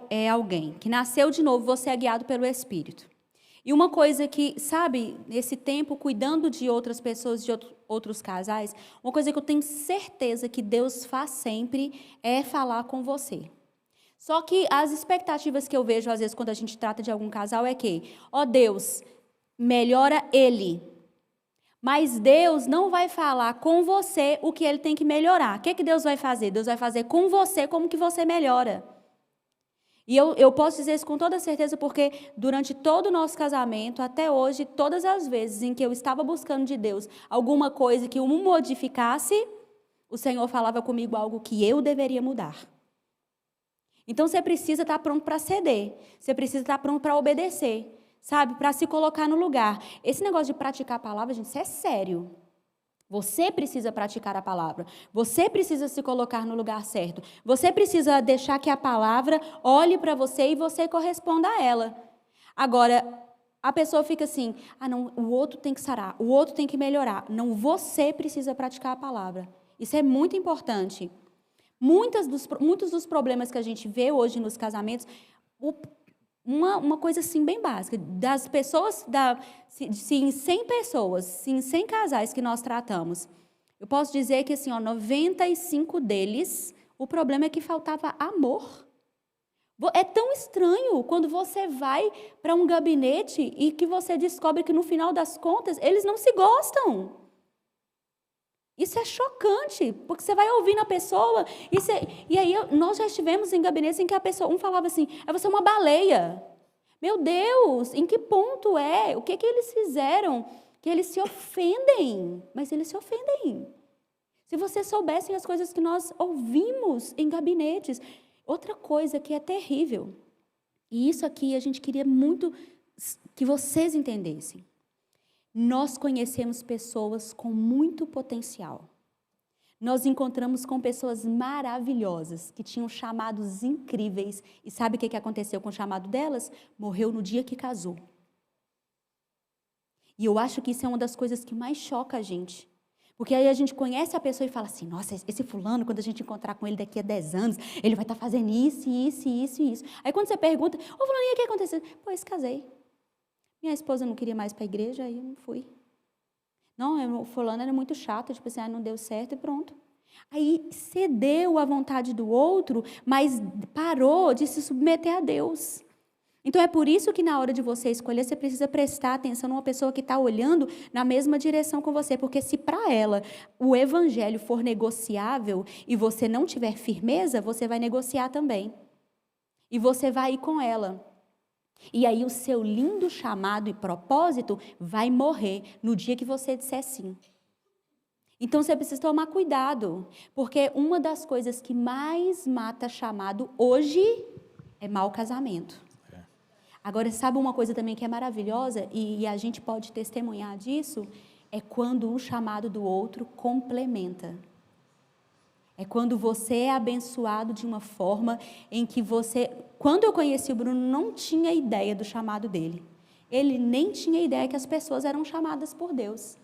é alguém que nasceu de novo, você é guiado pelo Espírito. E uma coisa que, sabe, nesse tempo, cuidando de outras pessoas, de outros casais, uma coisa que eu tenho certeza que Deus faz sempre é falar com você. Só que as expectativas que eu vejo, às vezes, quando a gente trata de algum casal, é que, ó Deus, melhora ele. Mas Deus não vai falar com você o que ele tem que melhorar. O que Deus vai fazer? Deus vai fazer com você como que você melhora. E eu posso dizer isso com toda certeza porque durante todo o nosso casamento, até hoje, todas as vezes em que eu estava buscando de Deus alguma coisa que o modificasse, o Senhor falava comigo algo que eu deveria mudar. Então você precisa estar pronto para ceder, você precisa estar pronto para obedecer, sabe? Para se colocar no lugar. Esse negócio de praticar a palavra, gente, isso é sério. Você precisa praticar a palavra. Você precisa se colocar no lugar certo. Você precisa deixar que a palavra olhe para você e você corresponda a ela. Agora, a pessoa fica assim, não, o outro tem que sarar, o outro tem que melhorar. Não, você precisa praticar a palavra. Isso é muito importante. Muitos dos problemas que a gente vê hoje nos casamentos, uma coisa assim bem básica, das pessoas, se em 100 pessoas, se em 100 casais que nós tratamos, eu posso dizer que assim, 95 deles, o problema é que faltava amor. É tão estranho quando você vai para um gabinete e que você descobre que no final das contas, eles não se gostam. Isso é chocante, porque você vai ouvindo a pessoa, e aí nós já estivemos em gabinetes em que a pessoa, um falava assim, você é uma baleia. Meu Deus, em que ponto é? O que eles fizeram? Que eles se ofendem, mas eles se ofendem. Se vocês soubessem as coisas que nós ouvimos em gabinetes. Outra coisa que é terrível, e isso aqui a gente queria muito que vocês entendessem. Nós conhecemos pessoas com muito potencial. Nós encontramos com pessoas maravilhosas, que tinham chamados incríveis. E sabe o que aconteceu com o chamado delas? Morreu no dia que casou. E eu acho que isso é uma das coisas que mais choca a gente. Porque aí a gente conhece a pessoa e fala assim, nossa, esse fulano, quando a gente encontrar com ele daqui a 10 anos, ele vai estar fazendo isso, isso, isso e isso. Aí quando você pergunta, ô fulaninha, o que aconteceu? Pois casei. Minha esposa não queria mais para a igreja, aí eu não fui. Não, o fulano era muito chato, tipo assim, não deu certo e pronto. Aí cedeu à vontade do outro, mas parou de se submeter a Deus. Então é por isso que na hora de você escolher, você precisa prestar atenção numa pessoa que está olhando na mesma direção com você, porque se para ela o evangelho for negociável e você não tiver firmeza, você vai negociar também. E você vai ir com ela. E aí o seu lindo chamado e propósito vai morrer no dia que você disser sim. Então você precisa tomar cuidado, porque uma das coisas que mais mata chamado hoje é mau casamento. Agora, sabe uma coisa também que é maravilhosa, e a gente pode testemunhar disso, é quando um chamado do outro complementa. É quando você é abençoado de uma forma em que você... Quando eu conheci o Bruno, não tinha ideia do chamado dele. Ele nem tinha ideia que as pessoas eram chamadas por Deus.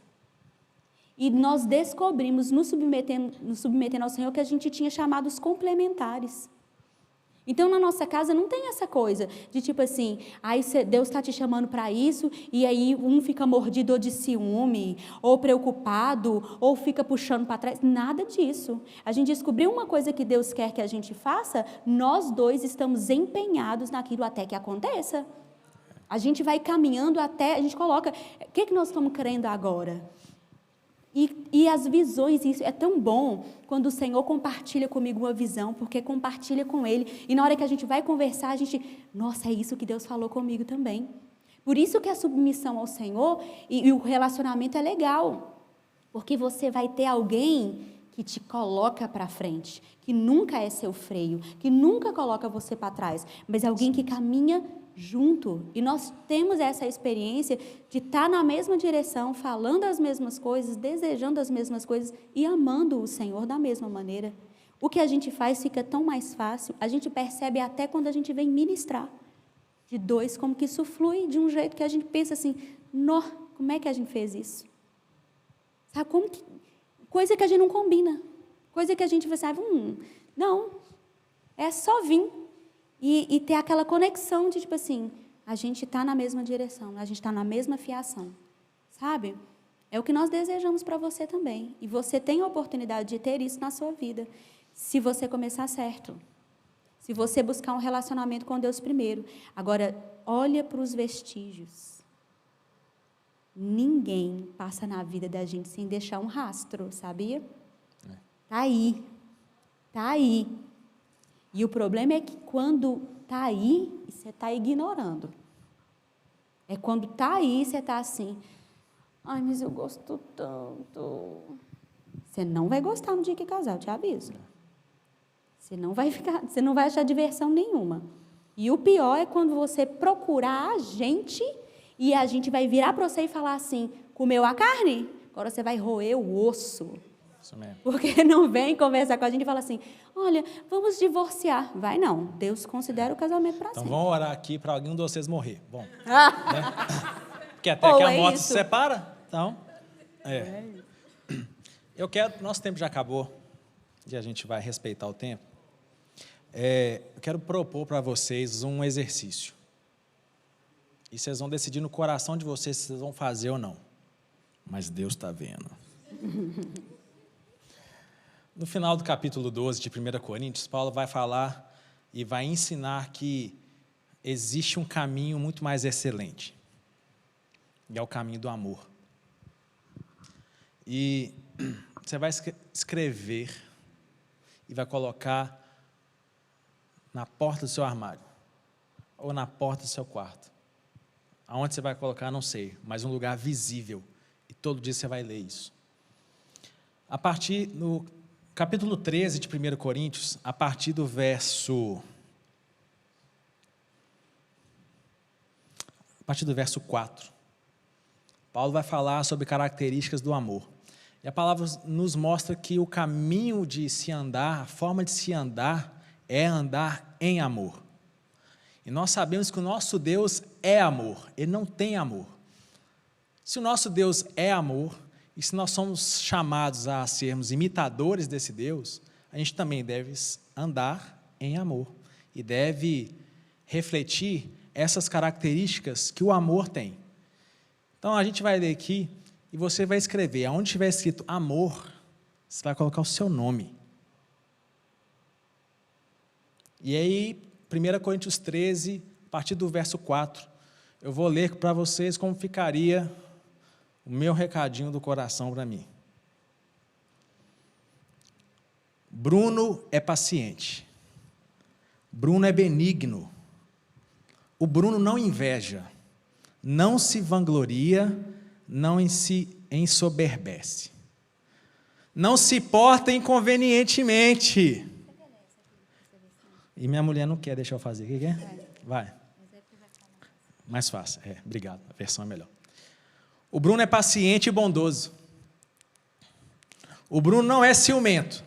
E nós descobrimos, nos submetendo ao Senhor, que a gente tinha chamados complementares. Então, na nossa casa não tem essa coisa de tipo assim, Deus está te chamando para isso, e aí um fica mordido ou de ciúme, ou preocupado, ou fica puxando para trás. Nada disso. A gente descobriu uma coisa que Deus quer que a gente faça, nós dois estamos empenhados naquilo até que aconteça. A gente vai caminhando até, a gente coloca, o que nós estamos querendo agora? E as visões, isso é tão bom quando o Senhor compartilha comigo uma visão, porque compartilha com Ele. E na hora que a gente vai conversar, a gente, nossa, é isso que Deus falou comigo também. Por isso que a submissão ao Senhor e o relacionamento é legal. Porque você vai ter alguém que te coloca para frente, que nunca é seu freio, que nunca coloca você para trás, mas é alguém que caminha junto. E nós temos essa experiência de estar na mesma direção, falando as mesmas coisas, desejando as mesmas coisas e amando o Senhor da mesma maneira. O que a gente faz fica tão mais fácil, a gente percebe até quando a gente vem ministrar. De dois, como que isso flui de um jeito que a gente pensa assim, como é que a gente fez isso? Sabe, coisa que a gente não combina, coisa que a gente vai sabe, não, é só vir. E ter aquela conexão de, tipo assim, a gente está na mesma direção, a gente está na mesma fiação, sabe? É o que nós desejamos para você também. E você tem a oportunidade de ter isso na sua vida, se você começar certo. Se você buscar um relacionamento com Deus primeiro. Agora, olha para os vestígios. Ninguém passa na vida da gente sem deixar um rastro, sabia? Está aí. Está aí. E o problema é que quando está aí, você está ignorando. É quando está aí, você está assim, ai, mas eu gosto tanto. Você não vai gostar no dia que casar, eu te aviso. Você não vai achar diversão nenhuma. E o pior é quando você procurar a gente e a gente vai virar para você e falar assim, comeu a carne? Agora você vai roer o osso. Isso mesmo. Porque não vem conversar com a gente e fala assim, olha, vamos divorciar. Vai não, Deus considera o casamento para sempre. Então vamos orar aqui para algum de vocês morrer. Bom, né? Porque até que a morte se separa. Então, nosso tempo já acabou e a gente vai respeitar o tempo. Eu quero propor para vocês um exercício. E vocês vão decidir no coração de vocês se vocês vão fazer ou não. Mas Deus está vendo. No final do capítulo 12 de 1 Coríntios, Paulo vai falar e vai ensinar que existe um caminho muito mais excelente. E é o caminho do amor. E você vai escrever e vai colocar na porta do seu armário ou na porta do seu quarto. Aonde você vai colocar, não sei, mas um lugar visível. E todo dia você vai ler isso. A partir no capítulo 13 de 1 Coríntios, a partir do verso 4, Paulo vai falar sobre características do amor. E a palavra nos mostra que o caminho de se andar, a forma de se andar, é andar em amor. E nós sabemos que o nosso Deus é amor, Ele não tem amor. Se o nosso Deus é amor, E se nós somos chamados a sermos imitadores desse Deus, a gente também deve andar em amor e deve refletir essas características que o amor tem. Então, a gente vai ler aqui e você vai escrever, aonde tiver escrito amor, você vai colocar o seu nome. E aí, 1 Coríntios 13, a partir do verso 4, eu vou ler para vocês como ficaria o meu recadinho do coração para mim. Bruno é paciente. Bruno é benigno. O Bruno não inveja, não se vangloria, não se ensoberbece. Não se porta inconvenientemente. E minha mulher não quer deixar eu fazer. O que é? Vai. Mais fácil. Obrigado. A versão é melhor. O Bruno é paciente e bondoso. O Bruno não é ciumento,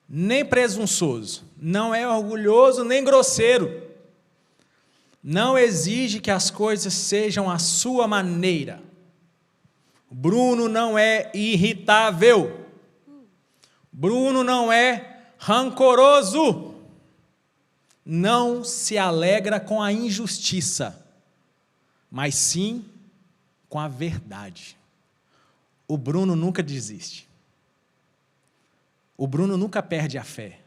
nem presunçoso, não é orgulhoso, nem grosseiro. Não exige que as coisas sejam à sua maneira. Bruno não é irritável. Bruno não é rancoroso. Não se alegra com a injustiça, mas sim com a verdade. O Bruno nunca desiste. O Bruno nunca perde a fé.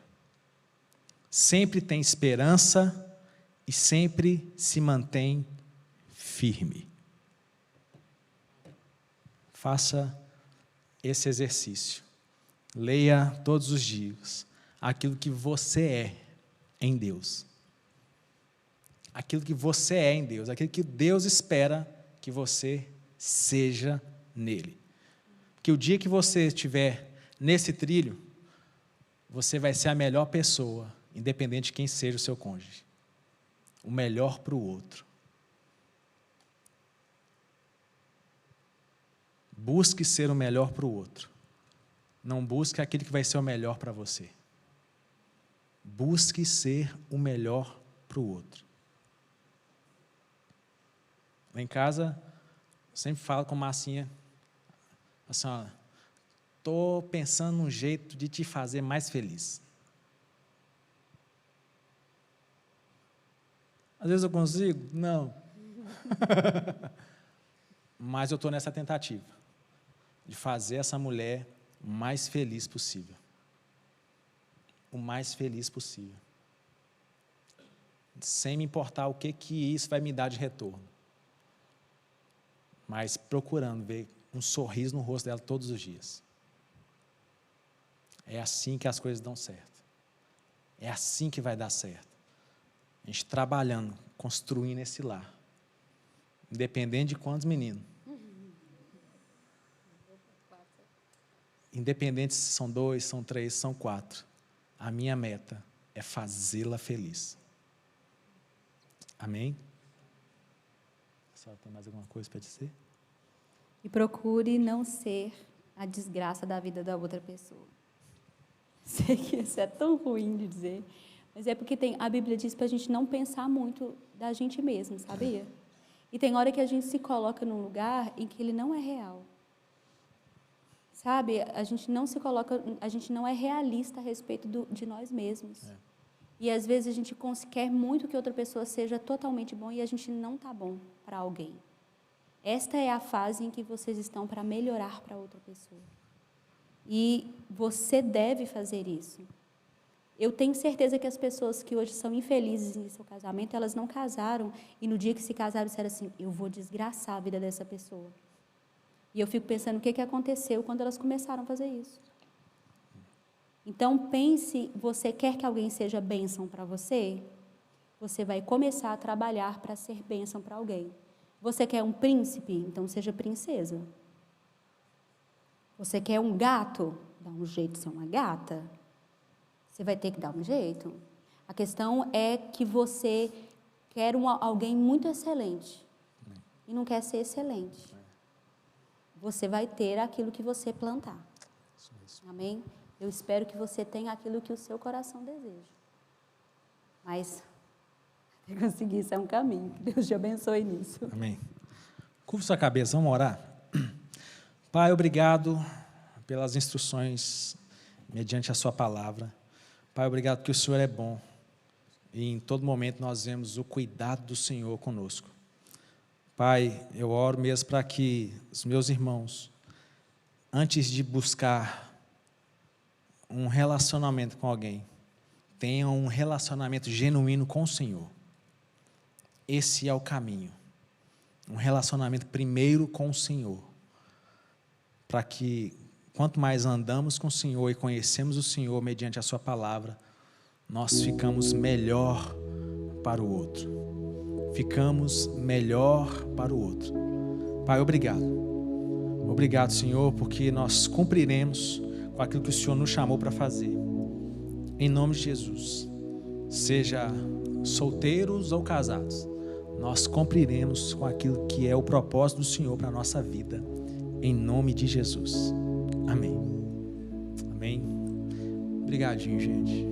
Sempre tem esperança e sempre se mantém firme. Faça esse exercício. Leia todos os dias aquilo que você é em Deus. Aquilo que você é em Deus, aquilo que Deus espera que você seja nele. Porque o dia que você estiver nesse trilho, você vai ser a melhor pessoa, independente de quem seja o seu cônjuge. O melhor para o outro. Busque ser o melhor para o outro. Não busque aquilo que vai ser o melhor para você. Busque ser o melhor para o outro. Lá em casa, eu sempre falo com a Marcinha, assim, estou pensando num jeito de te fazer mais feliz. Às vezes eu consigo? Não. Mas eu estou nessa tentativa de fazer essa mulher o mais feliz possível. O mais feliz possível. Sem me importar o que isso vai me dar de retorno. Mas procurando ver um sorriso no rosto dela todos os dias. É assim que as coisas dão certo. É assim que vai dar certo. A gente trabalhando, construindo esse lar. Independente de quantos meninos. Independente se são 2, são 3, são 4. A minha meta é fazê-la feliz. Amém? Só tem mais alguma coisa para dizer? E procure não ser a desgraça da vida da outra pessoa. Sei que isso é tão ruim de dizer, mas é porque a Bíblia diz para a gente não pensar muito da gente mesmo, sabia? E tem hora que a gente se coloca num lugar em que ele não é real. Sabe? A gente não é realista a respeito de nós mesmos. É. E às vezes a gente quer muito que outra pessoa seja totalmente bom e a gente não está bom para alguém. Esta é a fase em que vocês estão para melhorar para outra pessoa. E você deve fazer isso. Eu tenho certeza que as pessoas que hoje são infelizes em seu casamento, elas não casaram e no dia que se casaram disseram assim, eu vou desgraçar a vida dessa pessoa. E eu fico pensando o que aconteceu quando elas começaram a fazer isso. Então, pense, você quer que alguém seja bênção para você? Você vai começar a trabalhar para ser bênção para alguém. Você quer um príncipe? Então, seja princesa. Você quer um gato? Dá um jeito de ser uma gata. Você vai ter que dar um jeito. A questão é que você quer alguém muito excelente e não quer ser excelente. Você vai ter aquilo que você plantar. Amém? Eu espero que você tenha aquilo que o seu coração deseja. Mas, até conseguir, isso é um caminho. Que Deus te abençoe nisso. Amém. Curva sua cabeça, vamos orar. Pai, obrigado pelas instruções mediante a sua palavra. Pai, obrigado porque o Senhor é bom e em todo momento nós vemos o cuidado do Senhor conosco. Pai, eu oro mesmo para que os meus irmãos, antes de buscar um relacionamento com alguém, tenham um relacionamento genuíno com o Senhor. Esse é o caminho. Um relacionamento primeiro com o Senhor. Para que, quanto mais andamos com o Senhor e conhecemos o Senhor mediante a sua palavra, nós ficamos melhor para o outro. Ficamos melhor para o outro. Pai, obrigado. Obrigado, Senhor, porque nós cumpriremos com aquilo que o Senhor nos chamou para fazer. Em nome de Jesus, seja solteiros ou casados, nós cumpriremos com aquilo que é o propósito do Senhor para a nossa vida. Em nome de Jesus. Amém. Amém. Obrigadinho, gente.